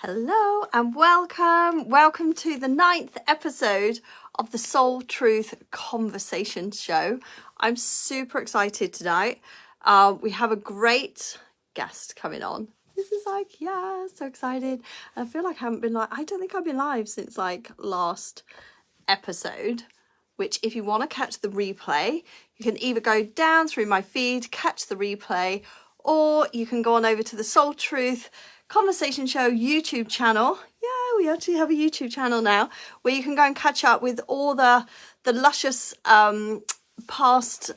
Hello and welcome. Welcome to the 9th episode of the Soul Truth Conversation Show. I'm super excited tonight. We have a great guest coming on. This is so excited. I feel like I don't think I've been live since last episode, which if you want to catch the replay, you can either go down through my feed, catch the replay, or you can go on over to the Soul Truth Conversation Show YouTube channel. Yeah, we actually have a YouTube channel now where you can go and catch up with all the luscious past.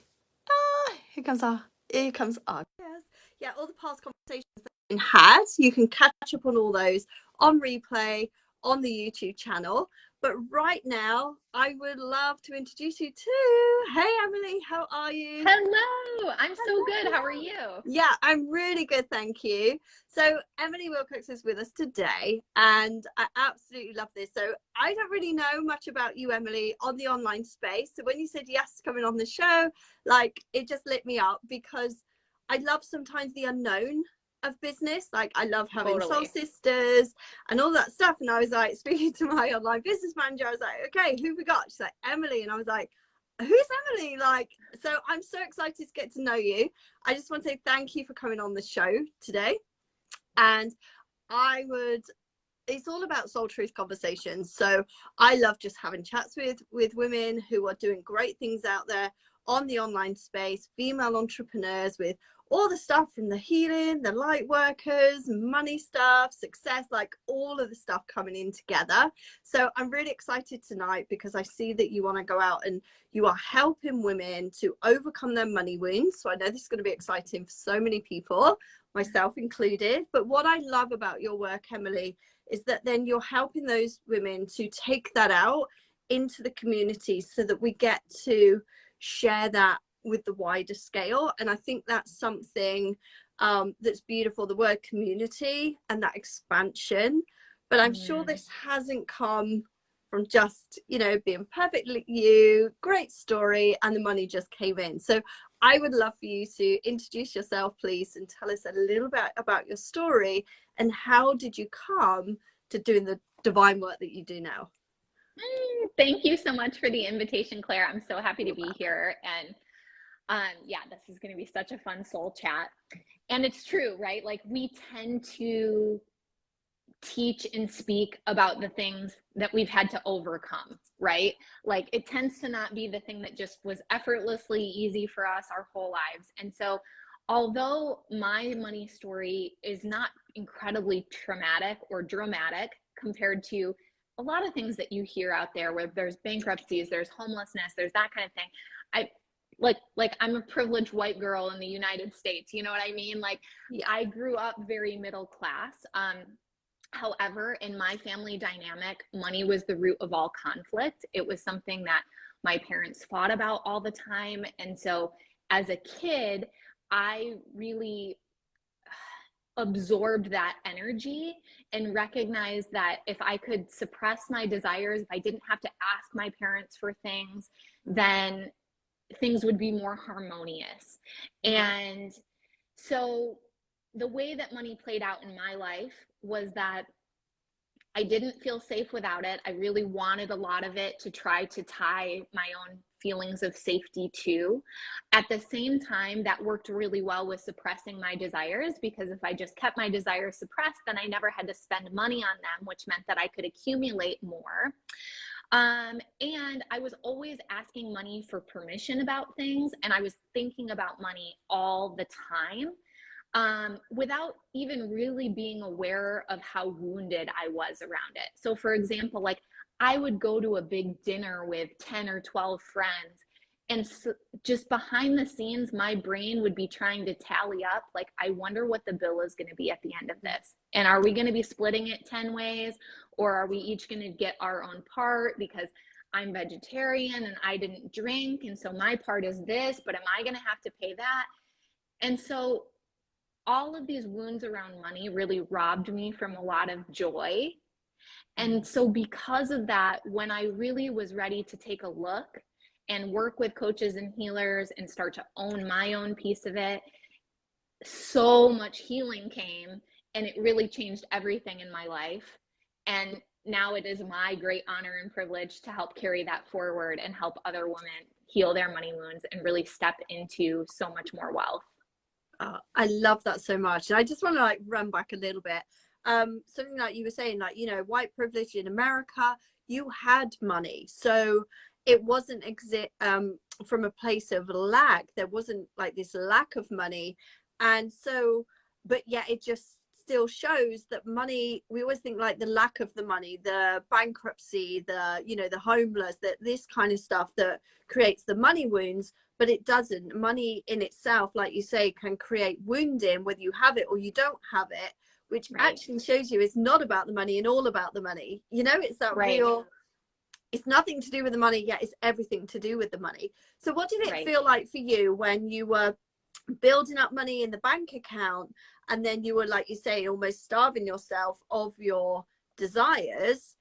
Here comes our yes. Yeah, all the past conversations that have been had. You can catch up on all those on replay on the YouTube channel. But right now, I would love to introduce you to, hey Emily, how are you? Hello, I'm so good. How are you? Yeah, I'm really good, thank you. So Emily Wilcox is with us today, and I absolutely love this. So I don't really know much about you, Emily, on the online space. So when you said yes coming on the show, it just lit me up because I love sometimes the unknown of business. I love having soul sisters and all that stuff. And I was speaking to my online business manager, I was like, okay, who we got? She's like, Emily. And I was like, who's Emily? So I'm so excited to get to know you. I just want to say thank you for coming on the show today. And it's all about soul truth conversations. So I love just having chats with women who are doing great things out there on the online space, female entrepreneurs with all the stuff from the healing, the light workers, money stuff, success, all of the stuff coming in together. So I'm really excited tonight because I see that you want to go out and you are helping women to overcome their money wounds. So I know this is going to be exciting for so many people, myself included. But what I love about your work, Emily, is that then you're helping those women to take that out into the community so that we get to share that with the wider scale. And I think that's something that's beautiful, the word community and that expansion. But I'm sure this hasn't come from just, being perfectly you, great story, and the money just came in. So I would love for you to introduce yourself, please, and tell us a little bit about your story and how did you come to doing the divine work that you do now? Thank you so much for the invitation, Claire. I'm so happy to be here. And this is going to be such a fun soul chat. And it's true, right? We tend to teach and speak about the things that we've had to overcome, right? It tends to not be the thing that just was effortlessly easy for us our whole lives. And so although my money story is not incredibly traumatic or dramatic compared to a lot of things that you hear out there where there's bankruptcies, there's homelessness, there's that kind of thing. I'm a privileged white girl in the United States. You know what I mean? I grew up very middle class. However, in my family dynamic, money was the root of all conflict. It was something that my parents fought about all the time. And so as a kid, I really absorbed that energy and recognized that if I could suppress my desires, if I didn't have to ask my parents for things, then things would be more harmonious. And so the way that money played out in my life was that I didn't feel safe without it. I really wanted a lot of it to try to tie my own feelings of safety to. At the same time, that worked really well with suppressing my desires, because if I just kept my desires suppressed, then I never had to spend money on them, which meant that I could accumulate more. And I was always asking money for permission about things, and I was thinking about money all the time, without even really being aware of how wounded I was around it. So for example, I would go to a big dinner with 10 or 12 friends, and so just behind the scenes, my brain would be trying to tally up, I wonder what the bill is going to be at the end of this. And are we going to be splitting it 10 ways? Or are we each going to get our own part because I'm vegetarian and I didn't drink, and so my part is this, but am I going to have to pay that? And so all of these wounds around money really robbed me from a lot of joy. And so because of that, when I really was ready to take a look and work with coaches and healers and start to own my own piece of it, so much healing came and it really changed everything in my life. And now it is my great honor and privilege to help carry that forward and help other women heal their money wounds and really step into so much more wealth. I love that so much. And I just want to like run back a little bit. Something like you were saying, like, you know, white privilege in America, you had money. So it wasn't from a place of lack. There wasn't like this lack of money. And so, but yeah, it just still shows that money, we always think like the lack of the money, the bankruptcy, the, you know, the homeless, that this kind of stuff that creates the money wounds, but it doesn't. Money in itself, like you say, can create wounding whether you have it or you don't have it, which actually shows you it's not about the money and all about the money. You know, it's that real, it's nothing to do with the money, yet it's everything to do with the money. So what did it feel like for you when you were building up money in the bank account, and then you were, like you say, almost starving yourself of your desires?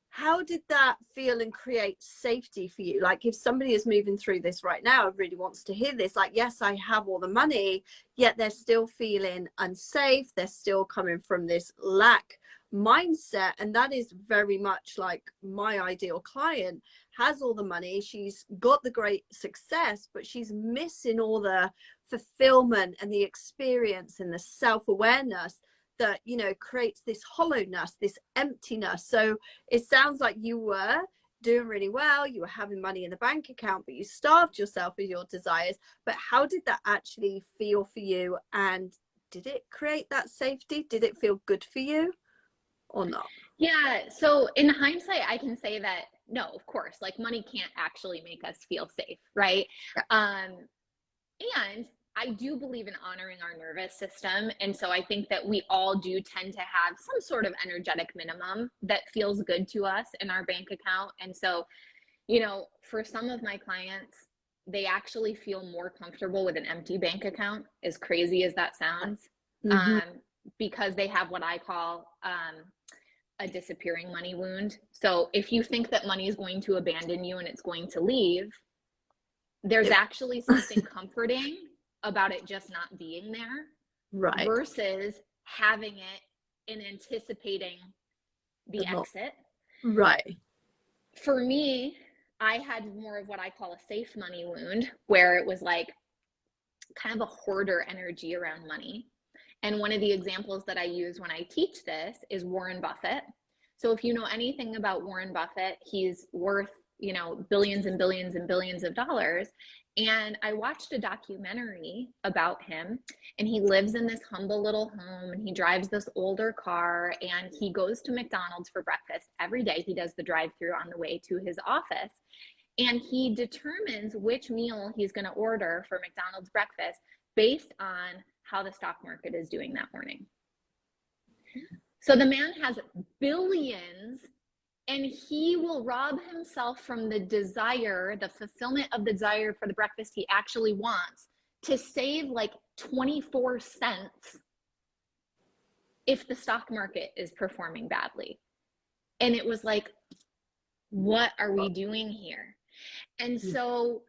How did that feel and create safety for you? Like if somebody is moving through this right now, really wants to hear this, like, yes, I have all the money, yet they're still feeling unsafe. They're still coming from this lack mindset. And that is very much like my ideal client has all the money. She's got the great success, but she's missing all the fulfillment and the experience and the self-awareness that, you know, creates this hollowness, this emptiness. So it sounds like you were doing really well, you were having money in the bank account, but you starved yourself of your desires. But how did that actually feel for you? And did it create that safety? Did it feel good for you or not? Yeah, so in hindsight, I can say that no, of course, like money can't actually make us feel safe, right? And I do believe in honoring our nervous system. And so I think that we all do tend to have some sort of energetic minimum that feels good to us in our bank account. And so, you know, for some of my clients, they actually feel more comfortable with an empty bank account, as crazy as that sounds, because they have what I call a disappearing money wound. So if you think that money is going to abandon you and it's going to leave, there's actually something comforting about it just not being there, versus having it and anticipating the exit. For me, I had more of what I call a safe money wound, where it was like kind of a hoarder energy around money. And one of the examples that I use when I teach this is Warren Buffett. So if you know anything about Warren Buffett, he's worth, you know, billions and billions and billions of dollars. And I watched a documentary about him, and he lives in this humble little home, and he drives this older car, and he goes to McDonald's for breakfast every day. He does the drive-through on the way to his office, and he determines which meal he's going to order for McDonald's breakfast based on how the stock market is doing that morning. So the man has billions, and he will rob himself from the desire, the fulfillment of the desire for the breakfast he actually wants, to save like 24 cents if the stock market is performing badly. And it was like, what are we doing here? And so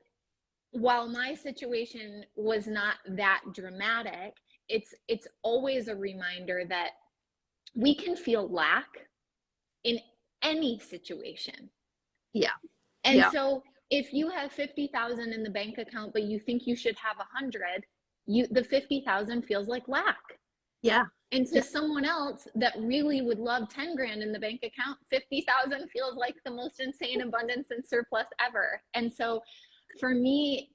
while my situation was not that dramatic, it's always a reminder that we can feel lack in any situation. And so if you have 50,000 in the bank account, but you think you should have 100, the 50,000 feels like lack. And to someone else that really would love 10 grand in the bank account, 50,000 feels like the most insane abundance and surplus ever. And so for me,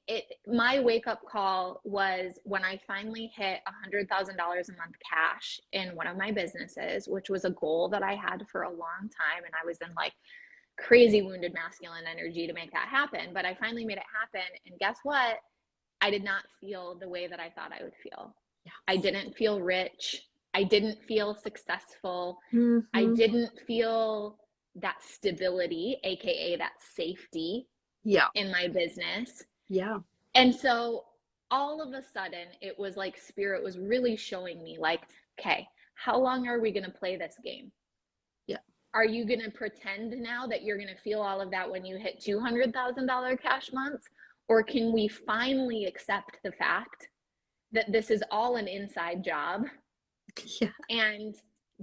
my wake-up call was when I finally hit $100,000 a month cash in one of my businesses, which was a goal that I had for a long time. And I was in like crazy wounded masculine energy to make that happen. But I finally made it happen. And guess what? I did not feel the way that I thought I would feel. I didn't feel rich. I didn't feel successful. I didn't feel that stability, AKA that safety in my business. And so all of a sudden it was like spirit was really showing me like, okay, how long are we going to play this game? Are you going to pretend now that you're going to feel all of that when you hit $200,000 cash months? Or can we finally accept the fact that this is all an inside job Yeah. and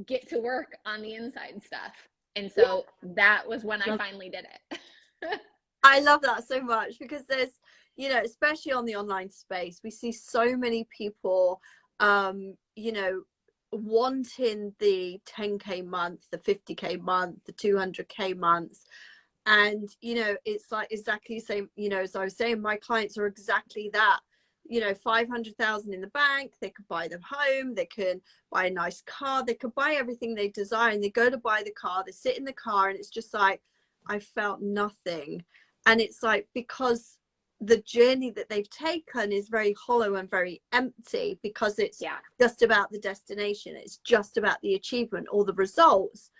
get to work on the inside stuff. And so that was when I finally did it. I love that so much, because there's, you know, especially on the online space, we see so many people, you know, wanting the 10K month, the 50K month, the 200K months. And, you know, it's like exactly the same, you know, as I was saying, my clients are exactly that. You know, 500,000 in the bank, they could buy them home, they can buy a nice car, they could buy everything they desire, and they go to buy the car, they sit in the car, and it's just like, I felt nothing. And it's like, because the journey that they've taken is very hollow and very empty, because it's just about the destination, it's just about the achievement or the results.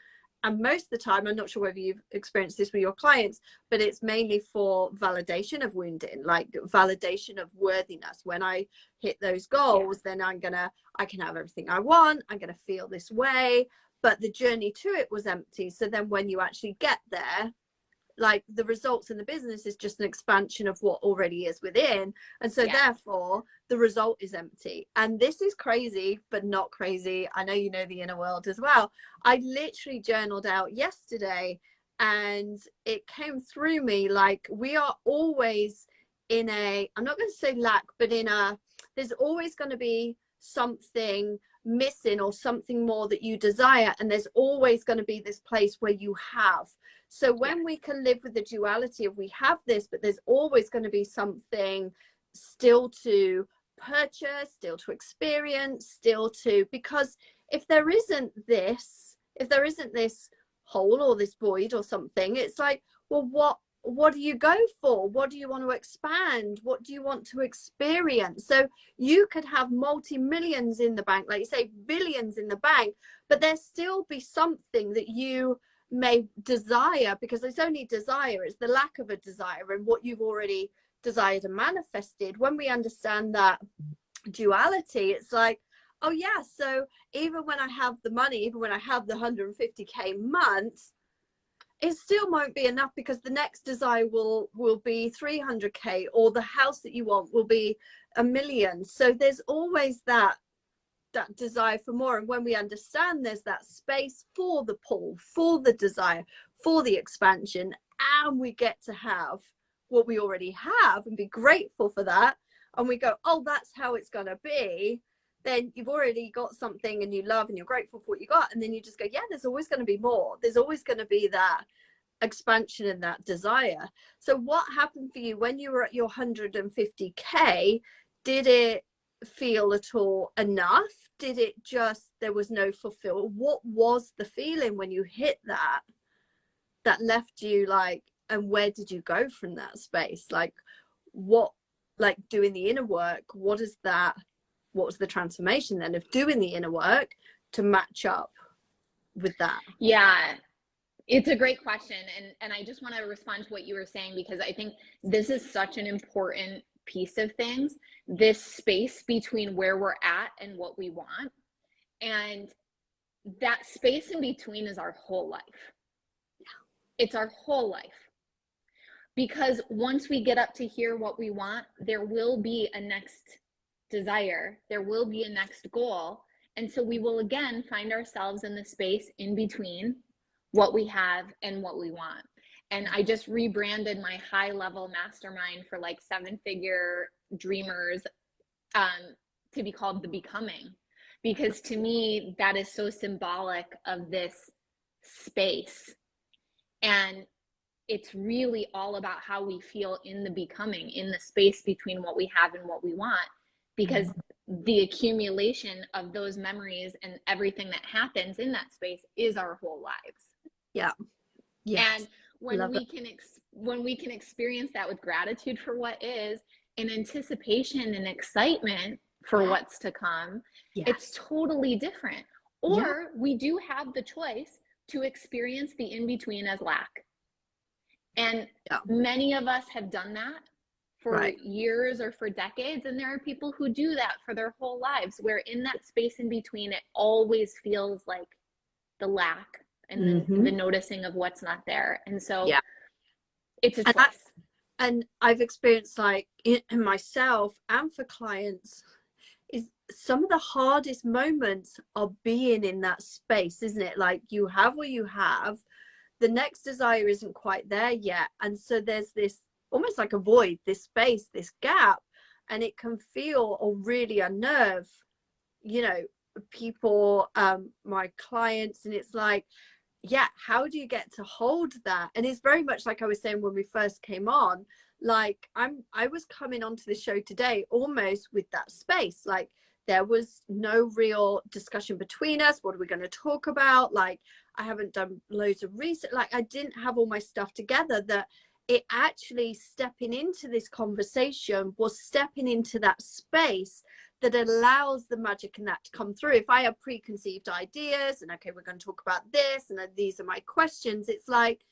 And most of the time, I'm not sure whether you've experienced this with your clients, but it's mainly for validation of wounding, like validation of worthiness. When I hit those goals, then I can have everything I want, I'm gonna feel this way. But the journey to it was empty. So then when you actually get there, like, the results in the business is just an expansion of what already is within. And so therefore the result is empty. And this is crazy, but not crazy. I know you know the inner world as well. I literally journaled out yesterday, and it came through me, like, we are always in a, I'm not going to say lack, but in a, there's always going to be something missing or something more that you desire, and there's always going to be this place where you have. So when we can live with the duality of, we have this, but there's always going to be something still to purchase, still to experience, still to, because if there isn't this hole or this void or something, it's like, well, what do you go for? What do you want to expand? What do you want to experience? So you could have multi-millions in the bank, like you say, billions in the bank, but there still be something that you may desire, because it's only desire, it's the lack of a desire and what you've already desired and manifested. When we understand that duality, it's like, oh yeah, so even when I have the money, even when I have the 150K month, it still won't be enough, because the next desire will be 300K, or the house that you want will be 1 million. So there's always that desire for more. And when we understand there's that space for the pull, for the desire, for the expansion, and we get to have what we already have and be grateful for that, and we go, oh, that's how it's going to be, then you've already got something and you love and you're grateful for what you got. And then you just go, yeah, there's always going to be more, there's always going to be that expansion and that desire. So what happened for you when you were at your 150K? Did it feel at all enough? Did it just, there was no fulfill? What was the feeling when you hit that left you, like, and where did you go from that space? Like, what, like doing the inner work, what was the transformation then of doing the inner work to match up with that? Yeah, it's a great question. And I just want to respond to what you were saying, because I think this is such an important piece of things, this space between where we're at and what we want. And that space in between is our whole life. It's our whole life. Because once we get up to here what we want, there will be a next desire, there will be a next goal. And so we will again find ourselves in the space in between what we have and what we want. And I just rebranded my high level mastermind for like 7-figure dreamers to be called The Becoming, because to me, that is so symbolic of this space. And it's really all about how we feel in the becoming, in the space between what we have and what we want, because the accumulation of those memories and everything that happens in that space is our whole lives. Yeah. Yes. And when we can experience that with gratitude for what is, and anticipation and excitement for what's to come, it's totally different. Or we do have the choice to experience the in-between as lack. And many of us have done that for years or for decades. And there are people who do that for their whole lives, where in that space in between, it always feels like the lack and the noticing of what's not there. And so it's a choice. And I've experienced, like, in myself and for clients, is some of the hardest moments are being in that space, isn't it? Like, you have what you have, the next desire isn't quite there yet, and so there's this almost like a void, this space, this gap, and it can feel or really unnerve, you know, people, my clients, and it's like, yeah, how do you get to hold that? And it's very much like I was saying when we first came on, like I was coming onto the show today almost with that space, like there was no real discussion between us. What are we going to talk about? Like, I haven't done loads of research, like I didn't have all my stuff together. That it actually, stepping into this conversation was stepping into that space that allows the magic and that to come through. If I have preconceived ideas and, okay, we're going to talk about this and these are my questions, it's like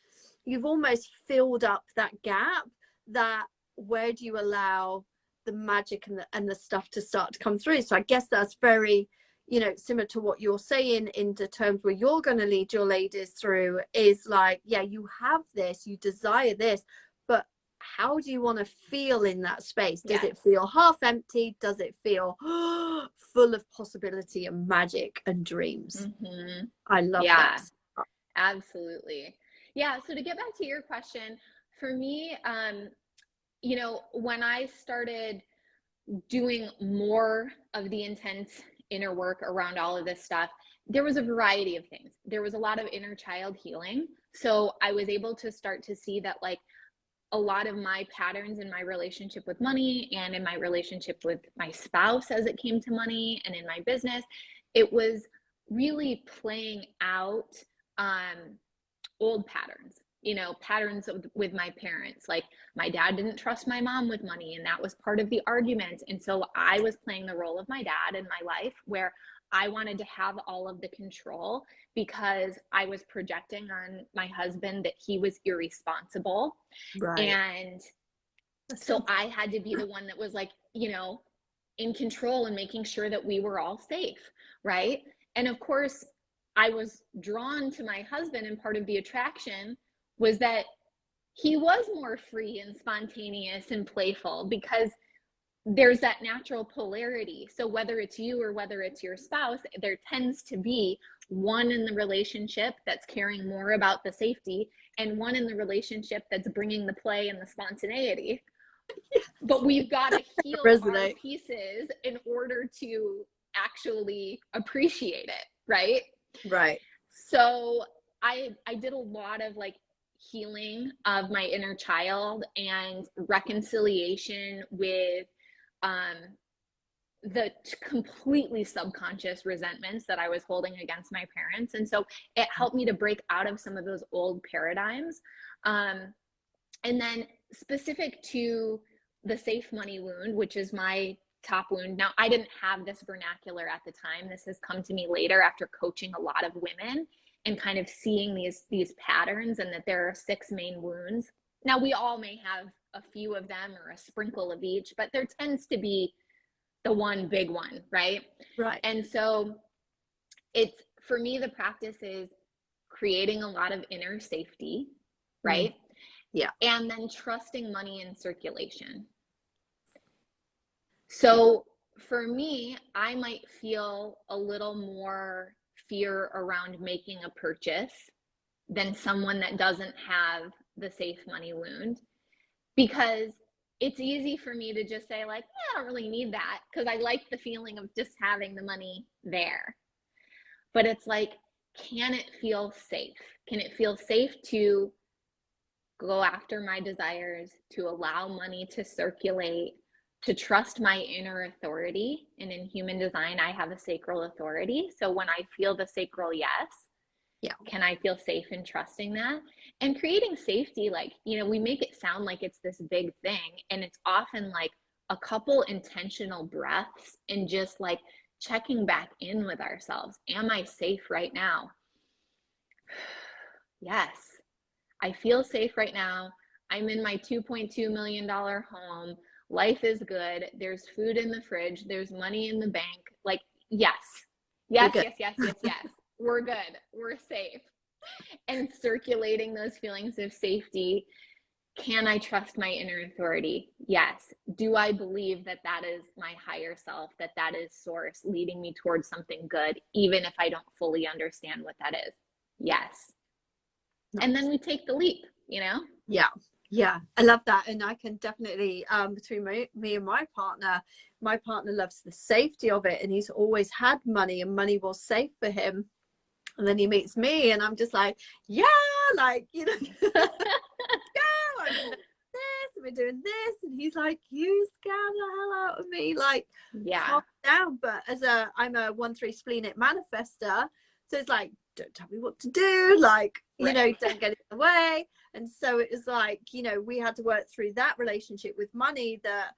you've almost filled up that gap. That where do you allow the magic and the stuff to start to come through? So I guess that's very, you know, similar to what you're saying in the terms where you're going to lead your ladies through, is like, yeah, you have this, you desire this, but how do you want to feel in that space? Does it feel half empty? Does it feel full of possibility and magic and dreams? I love that. Absolutely. Yeah. So to get back to your question, for me, you know, when I started doing more of the intense inner work around all of this stuff, there was a variety of things. There was a lot of inner child healing. So I was able to start to see that, like, a lot of my patterns in my relationship with money and in my relationship with my spouse as it came to money and in my business, it was really playing out old patterns, you know, patterns with my parents. Like, my dad didn't trust my mom with money, and that was part of the argument. And so I was playing the role of my dad in my life, where I wanted to have all of the control because I was projecting on my husband that he was irresponsible. Right. And so I had to be the one that was, like, you know, in control and making sure that we were all safe, right? And of course, I was drawn to my husband, and part of the attraction was that he was more free and spontaneous and playful, because there's that natural polarity. So whether it's you or whether it's your spouse, there tends to be one in the relationship that's caring more about the safety, and one in the relationship that's bringing the play and the spontaneity. But we've got to heal our pieces in order to actually appreciate it, right? Right. So I did a lot of, like, healing of my inner child and reconciliation with the completely subconscious resentments that I was holding against my parents. And so it helped me to break out of some of those old paradigms. And then specific to the safe money wound, which is my top wound. Now, I didn't have this vernacular at the time. This has come to me later after coaching a lot of women and kind of seeing these patterns, and that there are 6 main wounds. Now, we all may have a few of them or a sprinkle of each, but there tends to be the one big one, right? Right. And so it's, for me, the practice is creating a lot of inner safety, right? Yeah. And then trusting money in circulation. So for me, I might feel a little more fear around making a purchase than someone that doesn't have the safe money wound, because it's easy for me to just say, like, yeah, I don't really need that, because I like the feeling of just having the money there. But it's like, can it feel safe? Can it feel safe to go after my desires, to allow money to circulate, to trust my inner authority? And in human design, I have a sacral authority. So when I feel the sacral yes, can I feel safe in trusting that? And creating safety, like, you know, we make it sound like it's this big thing, and it's often like a couple intentional breaths and just like checking back in with ourselves. Am I safe right now? Yes, I feel safe right now. I'm in my $2.2 million home. Life is good. There's food in the fridge. There's money in the bank. Like, yes. We're good. We're safe. And circulating those feelings of safety Can I trust my inner authority? Yes. Do I believe that that is my higher self, that that is source leading me towards something good, even if I don't fully understand what that is? Yes. Nice. And then we take the leap, you know? Yeah. Yeah, I love that. And I can definitely, between me and my partner loves the safety of it. And he's always had money, and money was safe for him. And then he meets me and I'm just like, yeah, like, you know, yeah, I'm doing this, we're doing this. And he's like, you scare the hell out of me. Like, Yeah. calm down. But I'm a 1-3 splenic manifester. So it's like, don't tell me what to do. Like, you know, don't get in the way. And so it was like, you know, we had to work through that relationship with money, that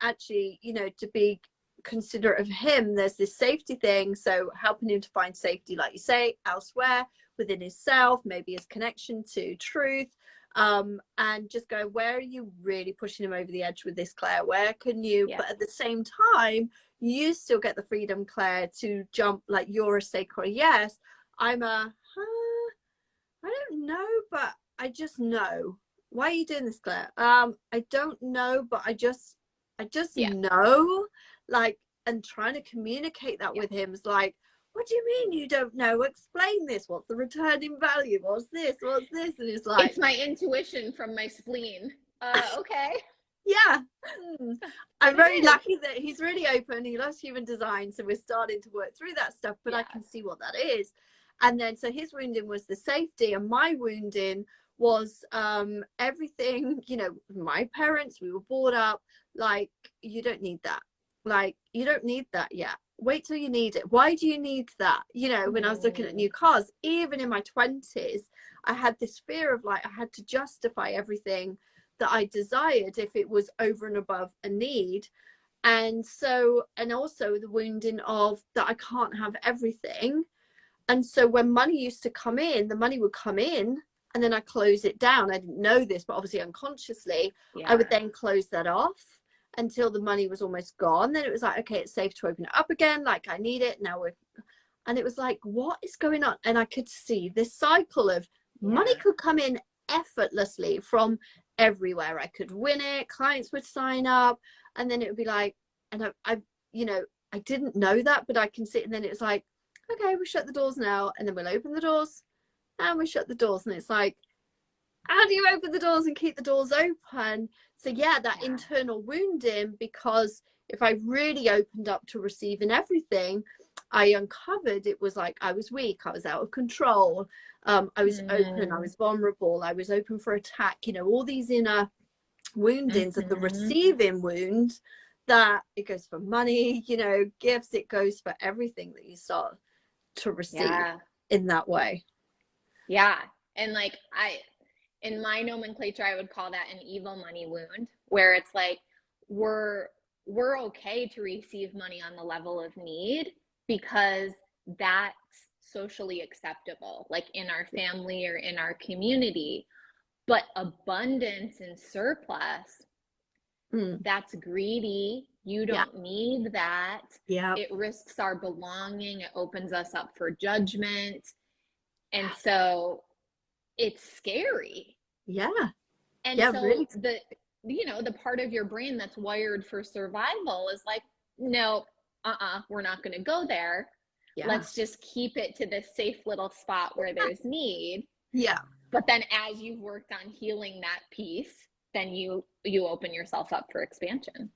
actually, you know, to be considerate of him, there's this safety thing. So helping him to find safety, like you say, elsewhere within himself, maybe his connection to truth, and just go, where are you really pushing him over the edge with this, Claire? Where can you, but at the same time, you still get the freedom, Claire, to jump, like you're a sacred yes. I'm a, I don't know, but I just know. Why are you doing this, Claire? I don't know, but I just know, like, and trying to communicate that with him is like, what do you mean you don't know? Explain this. What's the return in value? What's this? What's this? And it's like, it's my intuition from my spleen. Okay. Yeah. I'm very lucky that he's really open. He loves human design. So we're starting to work through that stuff, but I can see what that is. And then, so his wounding was the safety, and my wounding was everything, you know, my parents, we were brought up like, you don't need that. Like, you don't need that yet. Wait till you need it. Why do you need that? You know, when I was looking at new cars, even in my 20s, I had this fear of like, I had to justify everything that I desired if it was over and above a need. And so, and also the wounding of that I can't have everything. And so when money used to come in, the money would come in and then I close it down. I didn't know this, but obviously unconsciously, I would then close that off until the money was almost gone. Then it was like, okay, it's safe to open it up again. Like, I need it now. And it was like, what is going on? And I could see this cycle of money could come in effortlessly from everywhere. I could win it. Clients would sign up, and then it would be like, and I you know, I didn't know that, but I can see it. And then it's like, okay, we shut the doors now, and then we'll open the doors and we shut the doors. And it's like, how do you open the doors and keep the doors open? So yeah, that internal wounding, because if I really opened up to receiving everything, I uncovered it was like I was weak, I was out of control, I was open, I was vulnerable, I was open for attack, you know, all these inner woundings of the receiving wound, that it goes for money, you know, gifts, it goes for everything that you start to receive in that way. And like, in my nomenclature, I would call that an evil money wound, where it's like, we're okay to receive money on the level of need because that's socially acceptable, like in our family or in our community. But abundance and surplus, that's greedy. You don't need that. It risks our belonging. It opens us up for judgment. And so it's scary. And so really, the, you know, the part of your brain that's wired for survival is like, no, we're not going to go there. Let's just keep it to this safe little spot where there's need. But then as you've worked on healing that piece, then you open yourself up for expansion.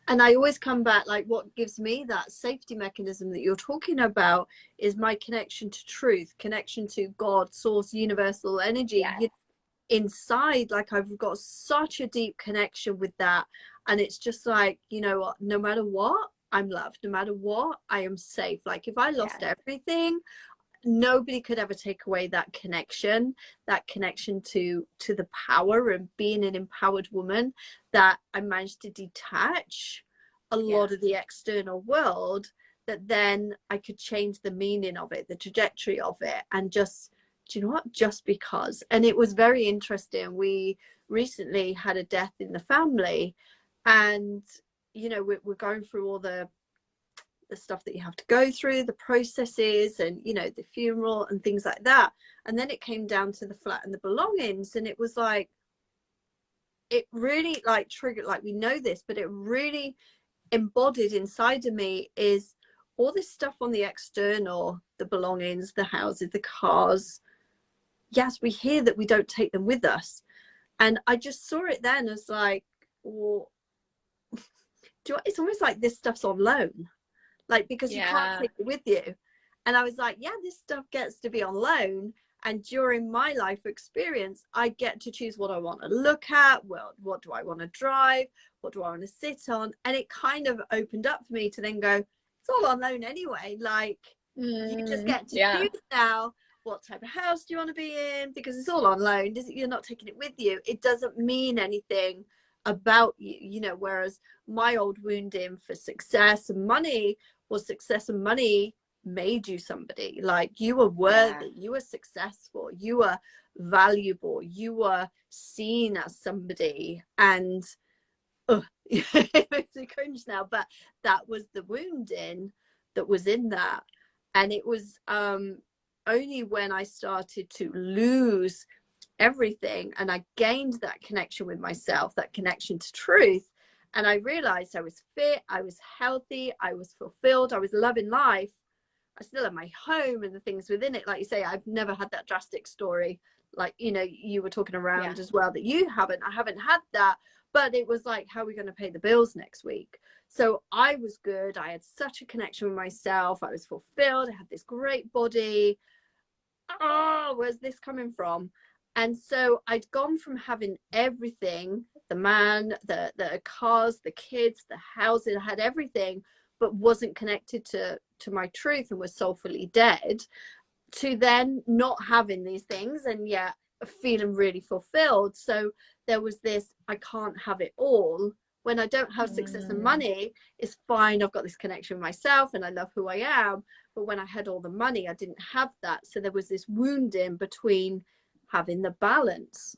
And I always come back, like, what gives me that safety mechanism that you're talking about is my connection to truth, connection to God, source, universal energy. Inside, like, I've got such a deep connection with that, and it's just like, you know what, no matter what, I'm loved. No matter what, I am safe. Like, if I lost everything, nobody could ever take away that connection to the power and being an empowered woman, that I managed to detach a lot of the external world, that then I could change the meaning of it, the trajectory of it, and just, do you know what, just because. And it was very interesting. We recently had a death in the family, and you know, we're going through all the stuff that you have to go through, the processes, and you know, the funeral and things like that. And then it came down to the flat and the belongings, and it was like, it really like triggered, like we know this, but it really embodied inside of me is all this stuff on the external, the belongings, the houses, the cars. Yes, we hear that we don't take them with us. And I just saw it then as like, well, it's almost like this stuff's on loan, like, because you can't take it with you. And I was like, yeah, this stuff gets to be on loan. And during my life experience, I get to choose what I want to look at. Well, what do I want to drive? What do I want to sit on? And it kind of opened up for me to then go, it's all on loan anyway. Like, you just get to choose now what type of house do you want to be in, because it's all on loan. You're not taking it with you. It doesn't mean anything about you, you know, whereas my old wounding for success and money was success and money made you somebody. Like, you were worthy, you were successful, you were valuable, you were seen as somebody. And it makes me cringe now, but that was the wounding that was in that. And it was only when I started to lose everything and I gained that connection with myself, that connection to truth, and I realized I was fit, I was healthy, I was fulfilled, I was loving life. I still have my home and the things within it. Like you say, I've never had that drastic story, like, you know, you were talking around as well, that you haven't. I haven't had that, but it was like, how are we going to pay the bills next week? So I was good. I had such a connection with myself. I was fulfilled. I had this great body. Oh, where's this coming from? And so I'd gone from having everything, the man, the cars, the kids, the houses, I had everything, but wasn't connected to my truth and was soulfully dead, to then not having these things and yet feeling really fulfilled. So there was this, I can't have it all. When I don't have success and money, it's fine. I've got this connection with myself and I love who I am. But when I had all the money, I didn't have that. So there was this wounding between having the balance.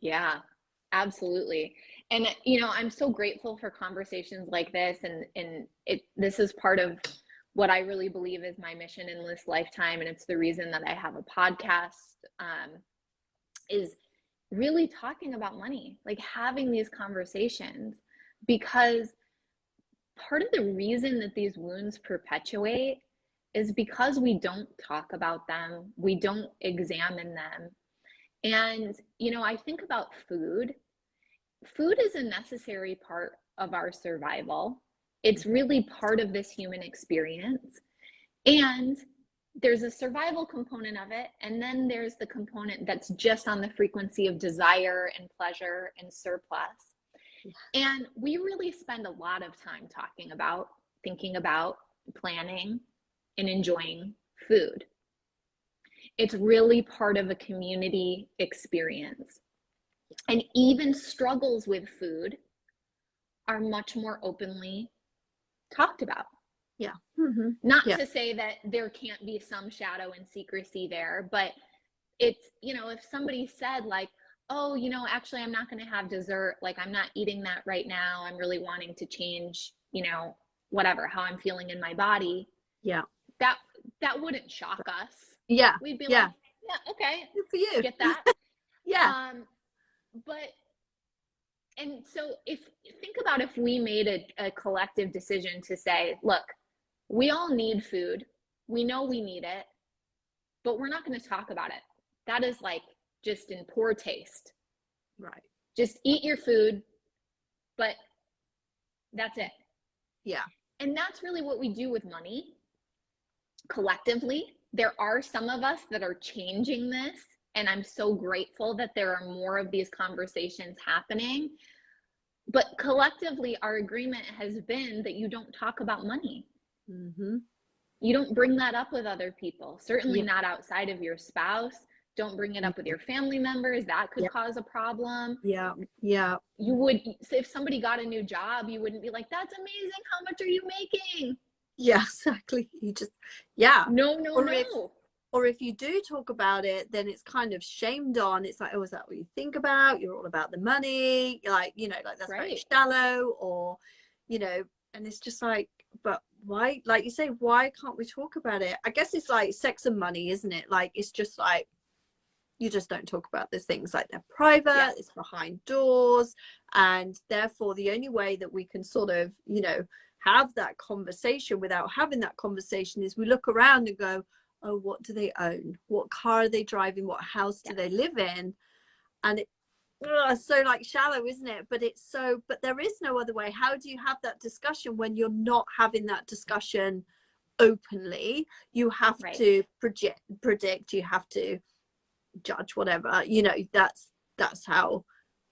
Yeah, absolutely. And, you know, I'm so grateful for conversations like this. And this is part of what I really believe is my mission in this lifetime. And it's the reason that I have a podcast, is really talking about money, like having these conversations, because part of the reason that these wounds perpetuate is because we don't talk about them, we don't examine them. And, you know, I think about food. Food is a necessary part of our survival. It's really part of this human experience. And there's a survival component of it. And then there's the component that's just on the frequency of desire and pleasure and surplus. And we really spend a lot of time talking about, thinking about, planning, and enjoying food. It's really part of a community experience. And even struggles with food are much more openly talked about. Yeah. Not to say that there can't be some shadow and secrecy there, but it's, you know, if somebody said like, oh, you know, actually, I'm not going to have dessert. Like, I'm not eating that right now. I'm really wanting to change, you know, whatever, how I'm feeling in my body. Yeah. That wouldn't shock us. Yeah. We'd be like, yeah, okay. Good for you. Get that. But, and so think about if we made a collective decision to say, look, we all need food. We know we need it, but we're not going to talk about it. That is like just in poor taste. Right. Just eat your food, but that's it. Yeah. And that's really what we do with money collectively. There are some of us that are changing this, and I'm so grateful that there are more of these conversations happening. But collectively, our agreement has been that you don't talk about money. You don't bring that up with other people, certainly not outside of your spouse. Don't bring it up with your family members. That could cause a problem. Yeah. You would, if somebody got a new job, you wouldn't be like, that's amazing. How much are you making? Yeah, exactly. You just, No. Or if you do talk about it, then it's kind of shamed on. It's like, oh, is that what you think about? You're all about the money. Like, you know, like that's very shallow, or, you know, and it's just like, but why, like you say, why can't we talk about it? I guess it's like sex and money, isn't it? Like, it's just like, you just don't talk about these things. Like, they're private, Yeah. it's behind doors, and therefore the only way that we can sort of, you know, have that conversation without having that conversation is we look around and go, oh, what do they own, what car are they driving, what house do they live in? And it's so like shallow, isn't it? But it's so, but there is no other way. How do you have that discussion when you're not having that discussion openly? You have to predict, you have to judge, whatever, you know. That's how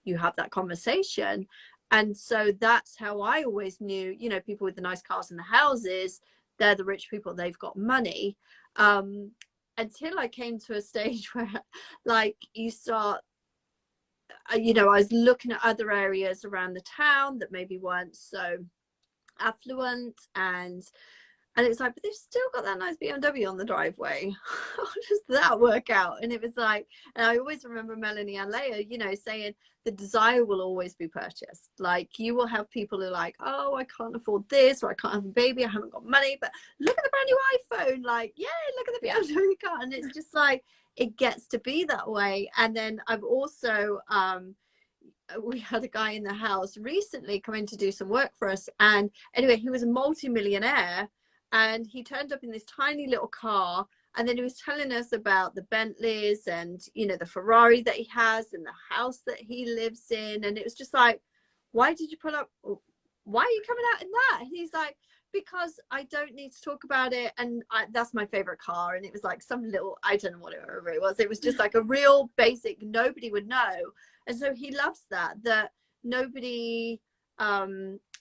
you have that conversation. And so that's how I always knew, you know, people with the nice cars and the houses, they're the rich people, they've got money. Until I came to a stage where, like, you start, you know, I was looking at other areas around the town that maybe weren't so affluent, and it's like, but they've still got that nice BMW on the driveway. How does that work out? And it was like, and I always remember Melanie and Leah, you know, saying the desire will always be purchased. Like, you will have people who are like, oh, I can't afford this, or I can't have a baby, I haven't got money, but look at the brand new iPhone. Like, yay, look at the BMW car. And it's just like, it gets to be that way. And then I've also, we had a guy in the house recently come in to do some work for us. And anyway, he was a multi-millionaire. And he turned up in this tiny little car, and then he was telling us about the Bentleys and, you know, the Ferrari that he has and the house that he lives in. And it was just like, why did you put up, why are you coming out in that? And he's like, because I don't need to talk about it, and that's my favorite car. And it was like some little, I don't know whatever it was. It was just like a real basic, nobody would know. And so he loves that nobody,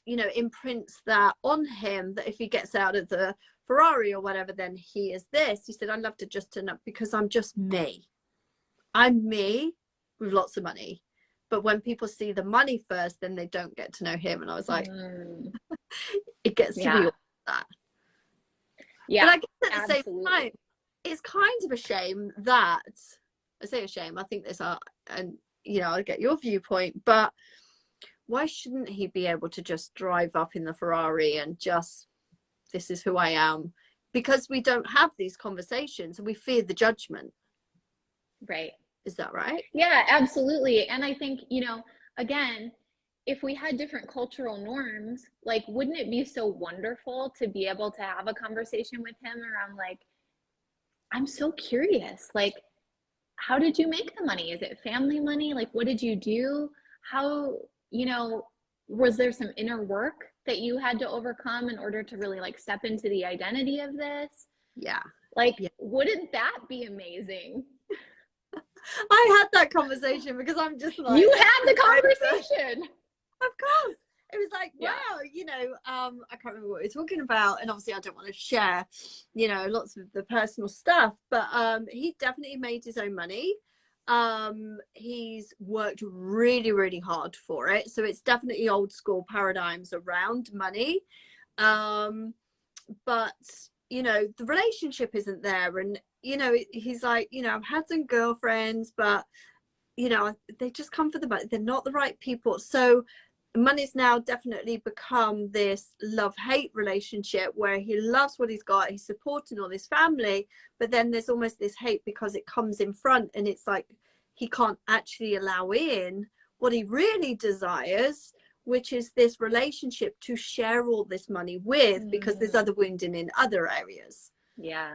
you know, imprints that on him, that if he gets out of the Ferrari or whatever, then he is this. He said, I love to just turn up because I'm just me. I'm me with lots of money. But when people see the money first, then they don't get to know him. And I was like, it gets to be all that. Yeah, but I guess at the absolutely. same time, it's kind of a shame that, I say a shame, I think this are, and you know, I get your viewpoint, but why shouldn't he be able to just drive up in the Ferrari and just, this is who I am? Because we don't have these conversations and we fear the judgment. Right. Is that right? Yeah, absolutely. And I think, you know, again, if we had different cultural norms, like, wouldn't it be so wonderful to be able to have a conversation with him around, like, I'm so curious, like, how did you make the money? Is it family money? Like, what did you do? How, you know, was there some inner work that you had to overcome in order to really, like, step into the identity of this? Yeah. Like, wouldn't that be amazing? I had that conversation because I'm just like, you had the conversation. Of course. It was like, wow, you know, I can't remember what we were talking about. And obviously I don't want to share, you know, lots of the personal stuff, but he definitely made his own money. He's worked really, really hard for it. So it's definitely old school paradigms around money. But, you know, the relationship isn't there. And, you know, he's like, you know, I've had some girlfriends, but, you know, they just come for the money. They're not the right people. So money's now definitely become this love-hate relationship where he loves what he's got, he's supporting all his family, but then there's almost this hate because it comes in front, and it's like he can't actually allow in what he really desires, which is this relationship to share all this money with, because there's other wounding in other areas. Yeah,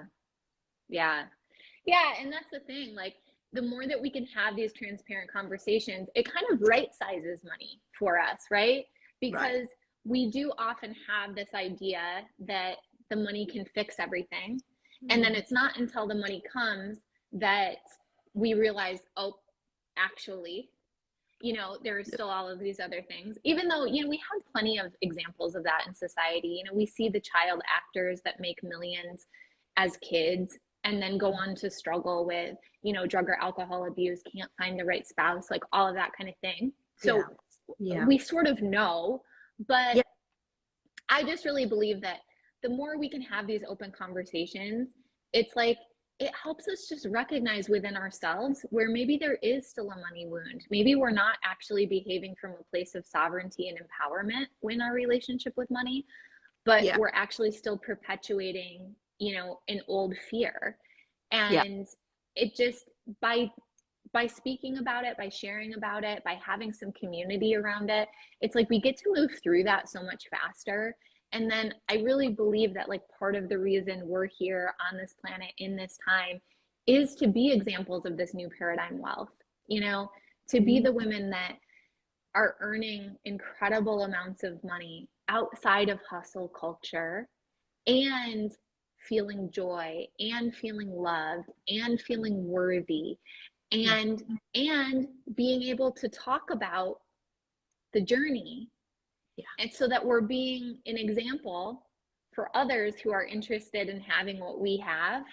and that's the thing, like, the more that we can have these transparent conversations, it kind of right sizes money for us, right? Because we do often have this idea that the money can fix everything. And then it's not until the money comes that we realize, oh, actually, you know, there's still all of these other things, even though, you know, we have plenty of examples of that in society. You know, we see the child actors that make millions as kids and then go on to struggle with, you know, drug or alcohol abuse, can't find the right spouse, like all of that kind of thing. So we sort of know, but I just really believe that the more we can have these open conversations, it's like, it helps us just recognize within ourselves where maybe there is still a money wound. Maybe we're not actually behaving from a place of sovereignty and empowerment in our relationship with money, but we're actually still perpetuating, you know, an old fear. And it just, by by speaking about it, by sharing about it, by having some community around it, it's like we get to move through that so much faster. And then I really believe that like part of the reason we're here on this planet in this time is to be examples of this new paradigm wealth, you know, to be the women that are earning incredible amounts of money outside of hustle culture and feeling joy and feeling loved and feeling worthy and being able to talk about the journey. And so that we're being an example for others who are interested in having what we have.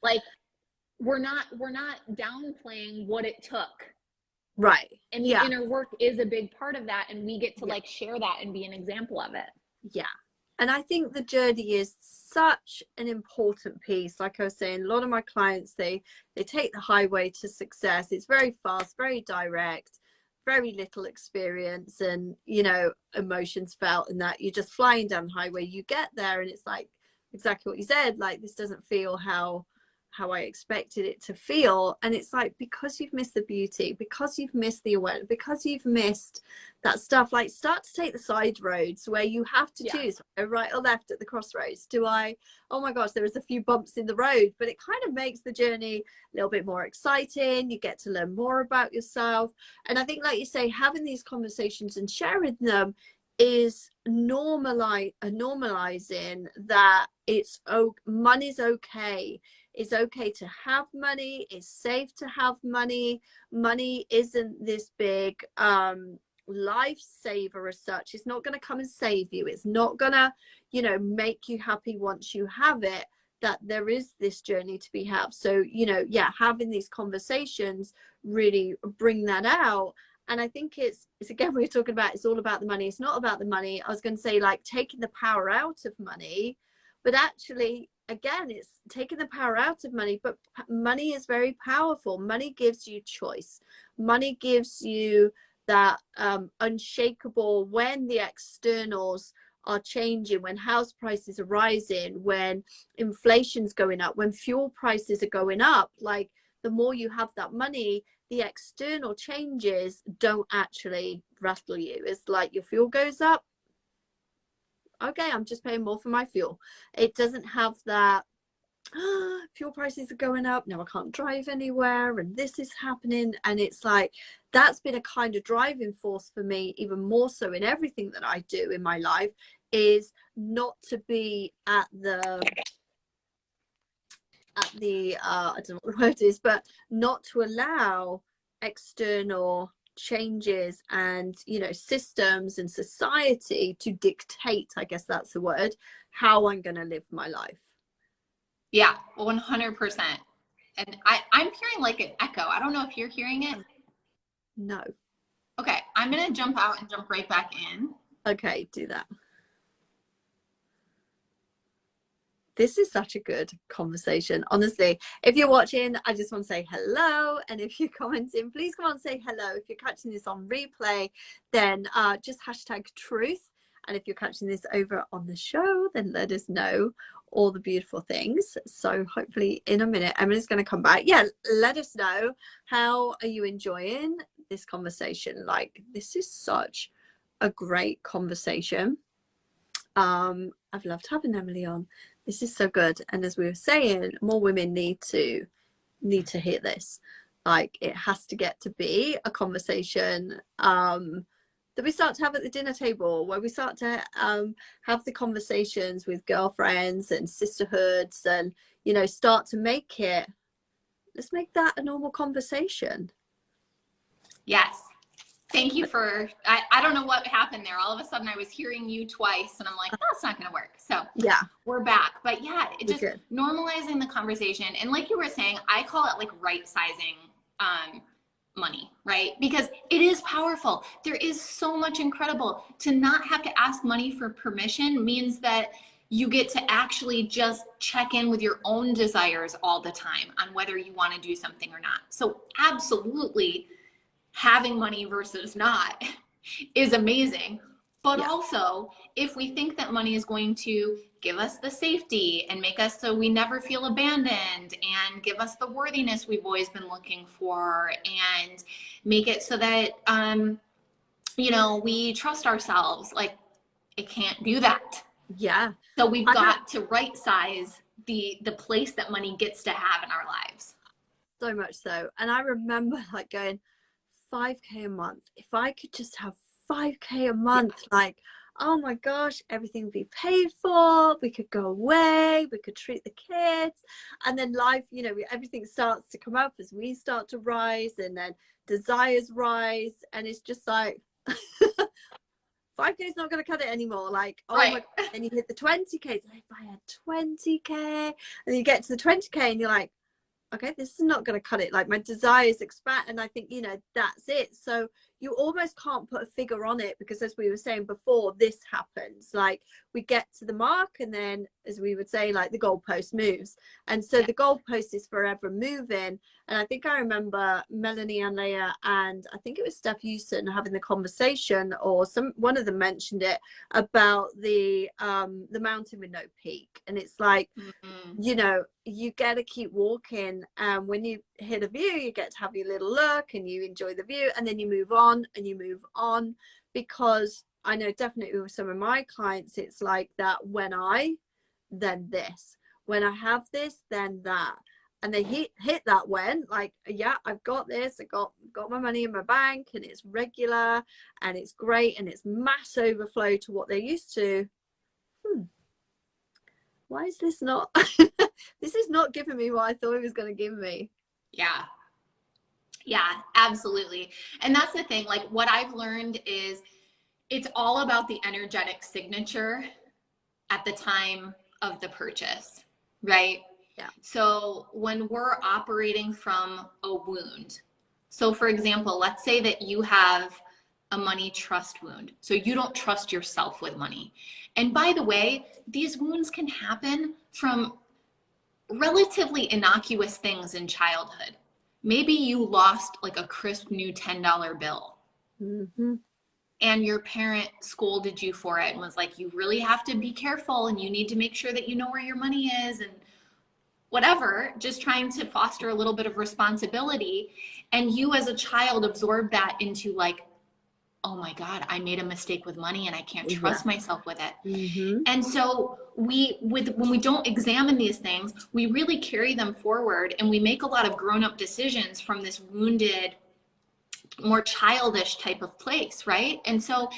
Like we're not downplaying what it took. Right. And the inner work is a big part of that, and we get to like share that and be an example of it. And I think the journey is such an important piece. Like I was saying, a lot of my clients, they take the highway to success. It's very fast, very direct, very little experience and, you know, emotions felt, and that you're just flying down the highway. You get there and it's like exactly what you said, like this doesn't feel how I expected it to feel. And it's like, because you've missed the beauty, because you've missed the awareness, because you've missed that stuff, like start to take the side roads where you have to choose right or left at the crossroads. Oh my gosh, there is a few bumps in the road, but it kind of makes the journey a little bit more exciting. You get to learn more about yourself. And I think, like you say, having these conversations and sharing them is normalizing that money's okay. It's okay to have money. It's safe to have money. Money isn't this big lifesaver as such. It's not going to come and save you. It's not going to, you know, make you happy once you have it. That there is this journey to be had. So, you know, having these conversations really bring that out. And I think it's again, we were talking about, it's all about the money. It's not about the money. I was going to say, like, taking the power out of money, but actually, again, it's taking the power out of money. But money is very powerful. Money gives you choice. Money gives you that unshakable, when the externals are changing, when house prices are rising, when inflation's going up, when fuel prices are going up, like the more you have that money, the external changes don't actually rattle you. It's like your fuel goes up, okay, I'm just paying more for my fuel. It doesn't have that fuel prices are going up, now I can't drive anywhere and this is happening. And it's like, that's been a kind of driving force for me, even more so in everything that I do in my life, is not to be at the I don't know what the word is, but not to allow external changes and, you know, systems and society to dictate, I guess that's the word, how I'm going to live my life. Yeah, 100%. And I'm hearing like an echo. I don't know if you're hearing it. No. Okay, I'm going to jump out and jump right back in. Okay, do that. This is such a good conversation. Honestly, if you're watching, I just want to say hello. And if you're commenting, please come on and say hello. If you're catching this on replay, then just hashtag truth. And if you're catching this over on the show, then let us know all the beautiful things. So hopefully in a minute, Emily's going to come back. Yeah, let us know, how are you enjoying this conversation? Like, this is such a great conversation. I've loved having Emily on. This is so good. And as we were saying, more women need to hear this. Like, it has to get to be a conversation that we start to have at the dinner table, where we start to have the conversations with girlfriends and sisterhoods, and, you know, start to make it, let's make that a normal conversation. Yes. Thank you for, I don't know what happened there. All of a sudden I was hearing you twice and I'm like, that's not going to work. So yeah, we're back. But yeah, it just good. Normalizing the conversation. And like you were saying, I call it like right sizing money, right? Because it is powerful. There is so much incredible. To not have to ask money for permission means that you get to actually just check in with your own desires all the time on whether you want to do something or not. So absolutely, having money versus not is amazing. But Yeah. also, if we think that money is going to give us the safety and make us so we never feel abandoned and give us the worthiness we've always been looking for and make it so that, you know, we trust ourselves, like it can't do that. Yeah. So we've I know. got to right size the place that money gets to have in our lives. So much so. And I remember like going 5K a month. If I could just have 5K a month, like, oh my gosh, everything would be paid for. We could go away. We could treat the kids. And then life, you know, everything starts to come up as we start to rise, and then desires rise. And it's just like, 5K is not going to cut it anymore. Like, oh Right. my God. And you hit the 20K. It's like, if I had 20K, and you get to the 20K and you're like, okay, this is not going to cut it. Like my desires expand. And I think, you know, that's it. So you almost can't put a figure on it, because as we were saying before, this happens. Like we get to the mark, and then, as we would say, like the goalpost moves. And so the goalpost is forever moving. And I think I remember Melanie and Leah, and I think it was Steph Houston, having the conversation, or one of them mentioned it, about the mountain with no peak. And it's like, you know, you get to keep walking, and when you hit a view, you get to have your little look and you enjoy the view, and then you move on and you move on. Because I know definitely with some of my clients, it's like that: when then this, when I have this, then that. And they hit that when, like, yeah, I've got this, I got my money in my bank, and it's regular and it's great and it's mass overflow to what they're used to. Why is this not this is not giving me what I thought it was going to give me? Yeah, absolutely. And that's the thing, like what I've learned is it's all about the energetic signature at the time of the purchase, right? Yeah. So when we're operating from a wound, so for example, let's say that you have a money trust wound. So you don't trust yourself with money. And by the way, these wounds can happen from relatively innocuous things in childhood. Maybe you lost like a crisp new $10 bill. And your parent scolded you for it and was like, you really have to be careful and you need to make sure that you know where your money is and whatever, just trying to foster a little bit of responsibility. And you as a child absorb that into like, oh my God, I made a mistake with money and I can't trust myself with it. And so when we don't examine these things, we really carry them forward, and we make a lot of grown-up decisions from this wounded, more childish type of place, right? And so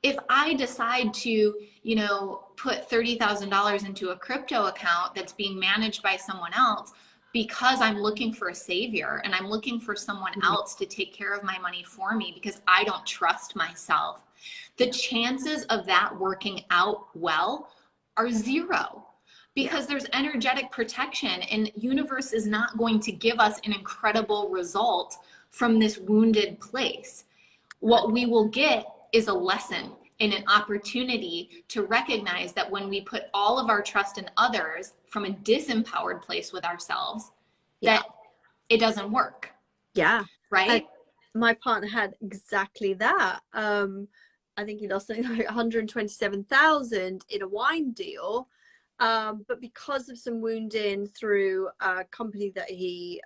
if I decide to, you know, put $30,000 into a crypto account that's being managed by someone else, because I'm looking for a savior and I'm looking for someone else to take care of my money for me because I don't trust myself, the chances of that working out well are zero, because there's energetic protection, and universe is not going to give us an incredible result from this wounded place. What we will get is a lesson and an opportunity to recognize that when we put all of our trust in others from a disempowered place with ourselves, that it doesn't work. Yeah. Right? My partner had exactly that. I think he lost something like 127,000 in a wine deal. But because of some wounding through a company that he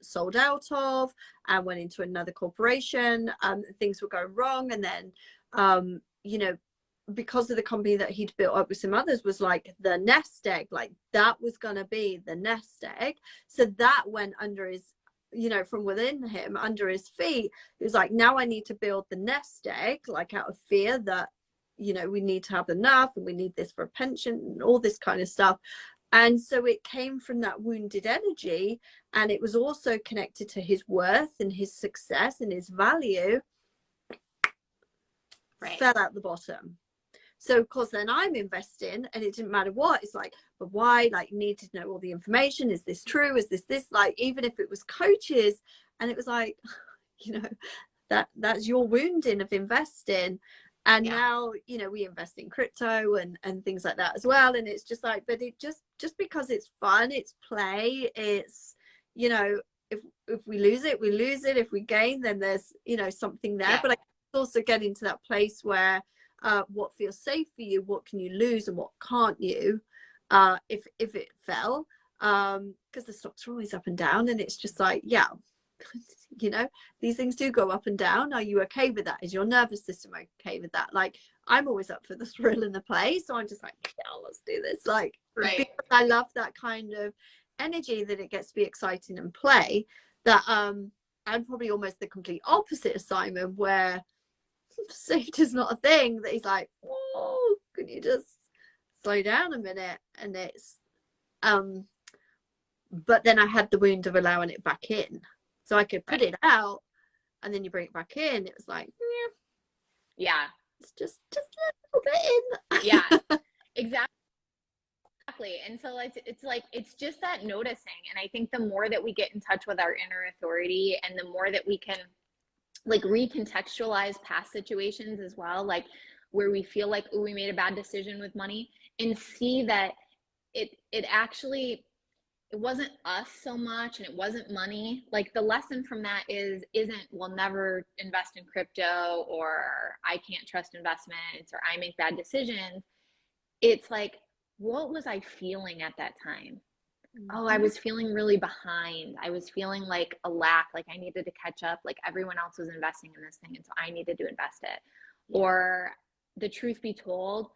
sold out of and went into another corporation, things were going wrong. And then, you know, because of the company that he'd built up with some others was like the nest egg, like that was going to be the nest egg. So that went under his, you know, from within him, under his feet. It was like, now I need to build the nest egg, like out of fear that, you know, we need to have enough and we need this for a pension and all this kind of stuff. And so it came from that wounded energy, and it was also connected to his worth and his success and his value. Fell out the bottom. So of course then I'm investing, and it didn't matter what. It's like, but why? Like, need to know all the information. Is this true? Is this like, even if it was coaches, and it was like, you know, that's your wounding of investing. And now, you know, we invest in crypto and things like that as well. And it's just like, but it just because it's fun, it's play, it's, you know, if we lose it, we lose it. If we gain, then there's, you know, something there. But I also get into that place where what feels safe for you, what can you lose and what can't you, if it fell, because the stocks are always up and down, and it's just like, yeah, you know, these things do go up and down. Are you okay with that? Is your nervous system okay with that? Like, I'm always up for the thrill and the play, so I'm just like, yeah, let's do this. Like, Right. because I love that kind of energy, that it gets to be exciting and play. That I'm probably almost the complete opposite of Simon, where safety is not a thing. That he's like, oh, can you just slow down a minute? And it's but then I had the wound of allowing it back in, so I could put it out and then you bring it back in. It was like, Yeah. it's just a little bit in. Yeah, exactly. And so it's just that noticing. And I think the more that we get in touch with our inner authority, and the more that we can like recontextualize past situations as well, like where we feel like, oh, we made a bad decision with money, and see that it actually, it wasn't us so much, and it wasn't money. Like, the lesson from that isn't, well, never invest in crypto, or I can't trust investments, or I make bad decisions. It's like, what was I feeling at that time? Oh, I was feeling really behind. I was feeling like a lack, like I needed to catch up, like everyone else was investing in this thing, and so I needed to invest it. Yeah. Or, the truth be told,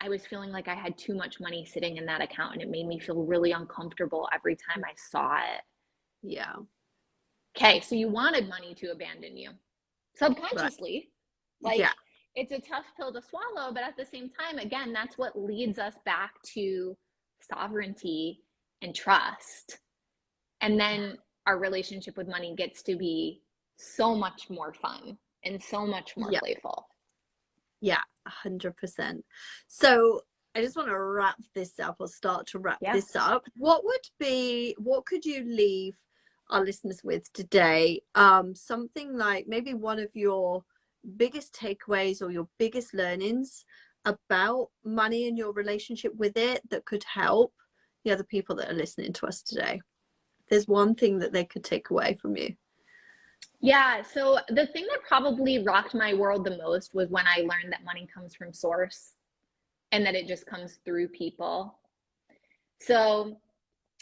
I was feeling like I had too much money sitting in that account, and it made me feel really uncomfortable every time I saw it. Yeah. Okay, so you wanted money to abandon you subconsciously. Right. Like, yeah. It's a tough pill to swallow, but at the same time, again, that's what leads us back to sovereignty and trust. And then our relationship with money gets to be so much more fun and so much more playful. Yeah, 100%. So I just want to wrap this up, or start to wrap this up. What could you leave our listeners with today? Something like maybe one of your biggest takeaways or your biggest learnings about money and your relationship with it, that could help the other people that are listening to us today. There's one thing that they could take away from you. Yeah, so the thing that probably rocked my world the most was when I learned that money comes from source, and that it just comes through people. So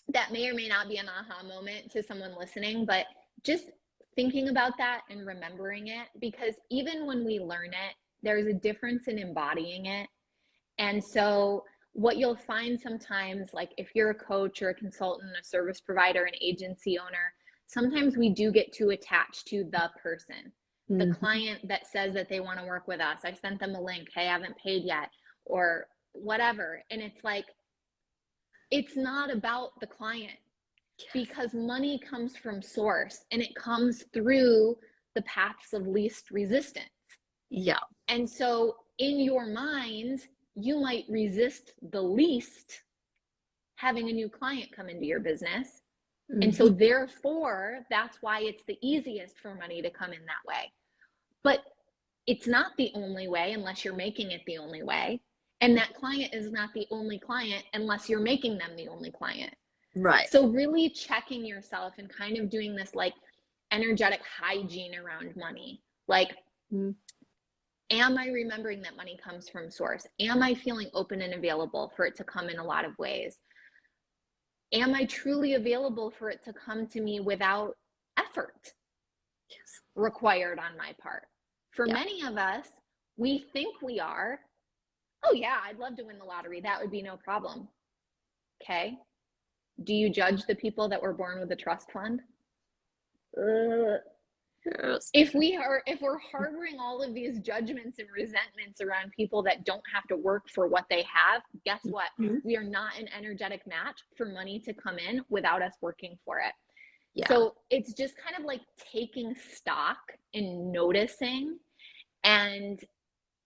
that may or may not be an aha moment to someone listening, but just thinking about that and remembering it, because even when we learn it, there's a difference in embodying it. And so what you'll find sometimes, like if you're a coach or a consultant, a service provider, an agency owner, sometimes we do get too attached to the person, the client that says that they want to work with us. I sent them a link. Hey, I haven't paid yet, or whatever. And it's like, it's not about the client, because money comes from source, and it comes through the paths of least resistance. Yeah. And so in your mind, you might resist the least having a new client come into your business. And so therefore, that's why it's the easiest for money to come in that way. But it's not the only way unless you're making it the only way. And that client is not the only client unless you're making them the only client. Right. So really checking yourself and kind of doing this like energetic hygiene around money. Like, am I remembering that money comes from source? Am I feeling open and available for it to come in a lot of ways? Am I truly available for it to come to me without effort required on my part? For many of us, we think we are. Oh yeah, I'd love to win the lottery. That would be no problem. Okay. Do you judge the people that were born with a trust fund? Yes. If we're harboring all of these judgments and resentments around people that don't have to work for what they have, guess what? We are not an energetic match for money to come in without us working for it. Yeah. So it's just kind of like taking stock and noticing and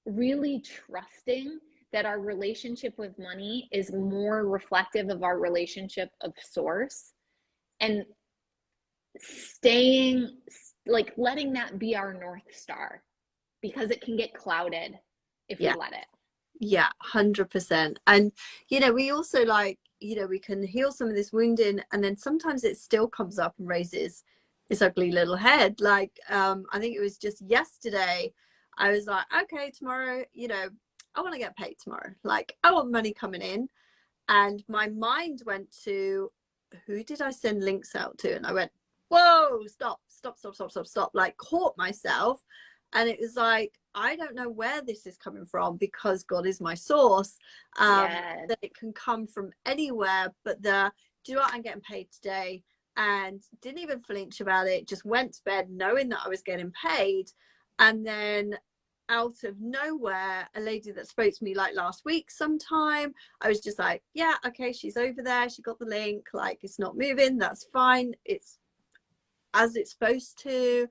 really trusting that our relationship with money is more reflective of our relationship of source, and staying, like letting that be our North Star, because it can get clouded if we let it. Yeah, 100%. And, you know, we also we can heal some of this wounding, and then sometimes it still comes up and raises its ugly little head. Like, I think it was just yesterday, I was like, okay, tomorrow, you know, I want to get paid tomorrow. Like, I want money coming in. And my mind went to, who did I send links out to? And I went, whoa, stop, like caught myself. And it was like, I don't know where this is coming from, because God is my source. Yes. That it can come from anywhere. But do you know what, I'm getting paid today, and didn't even flinch about it, just went to bed knowing that I was getting paid. And then out of nowhere, a lady that spoke to me like last week sometime, I was just like, yeah, okay, she's over there, she got the link, like it's not moving, that's fine, it's as it's supposed to.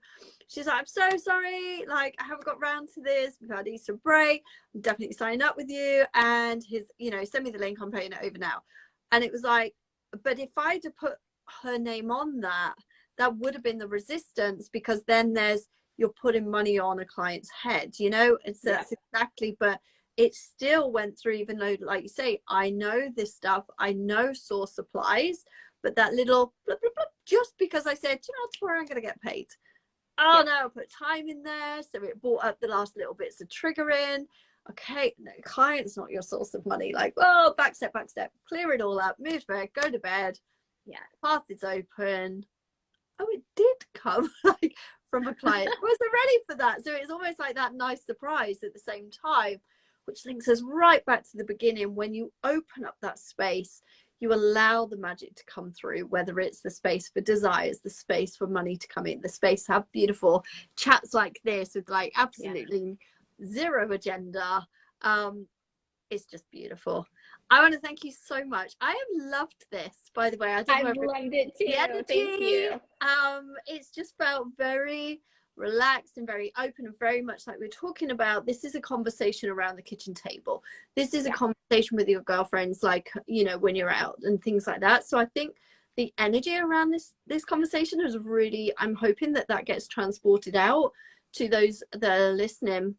She's like, I'm so sorry, like I haven't got round to this, we've had Easter break, I'm definitely signing up with you, and you know, send me the link, I'm paying it over now. And it was like, but if I'd have put her name on that, that would have been the resistance, because then you're putting money on a client's head, you know. It's that's exactly, but it still went through, even though, like you say, I know this stuff, I know source supplies, but that little blip, blip, blip, just because I said, you know, tomorrow I'm going to get paid. Oh no, I put time in there, so it brought up the last little bits of triggering. Okay, no, client's not your source of money. Like, well, back step, clear it all up, move to bed, go to bed. Yeah, path is open. Oh, it did come like from a client. I wasn't ready for that. So it's almost like that nice surprise at the same time, which links us right back to the beginning. When you open up that space, you allow the magic to come through, whether it's the space for desires, the space for money to come in, the space to have beautiful chats like this with like absolutely zero agenda. It's just I want to thank you so much. I have loved this, by the way. I've loved it too. Thank you. It's just felt very relaxed and very open, and very much like we're talking about, this is a conversation around the kitchen table. This is a conversation with your girlfriends, like, you know, when you're out and things like that. So I think the energy around this conversation is really, I'm hoping that gets transported out to those that are listening,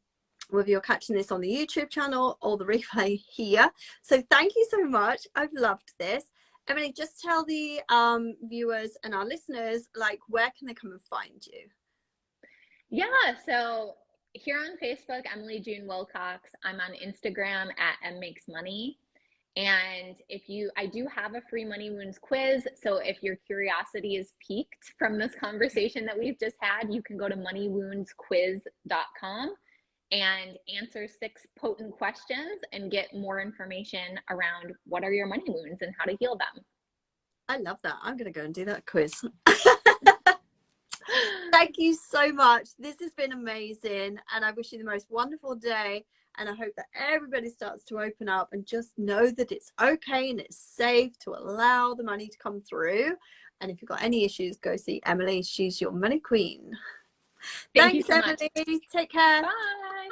whether you're catching this on the YouTube channel or the replay here. So thank you so much. I've loved this. Emily, just tell the viewers and our listeners, like, where can they come and find you? Yeah, so here on Facebook, Emily June Wilcox. I'm on Instagram at mmakesmoney. And I do have a free Money Wounds quiz. So if your curiosity is piqued from this conversation that we've just had, you can go to moneywoundsquiz.com and answer 6 potent questions and get more information around what are your money wounds and how to heal them. I love that. I'm going to go and do that quiz. Thank you so much. This has been amazing, and I wish you the most wonderful day, and I hope that everybody starts to open up and just know that it's okay and it's safe to allow the money to come through. And if you've got any issues, go see Emily. She's your money queen. Thank you so Emily. much. Take care. Bye.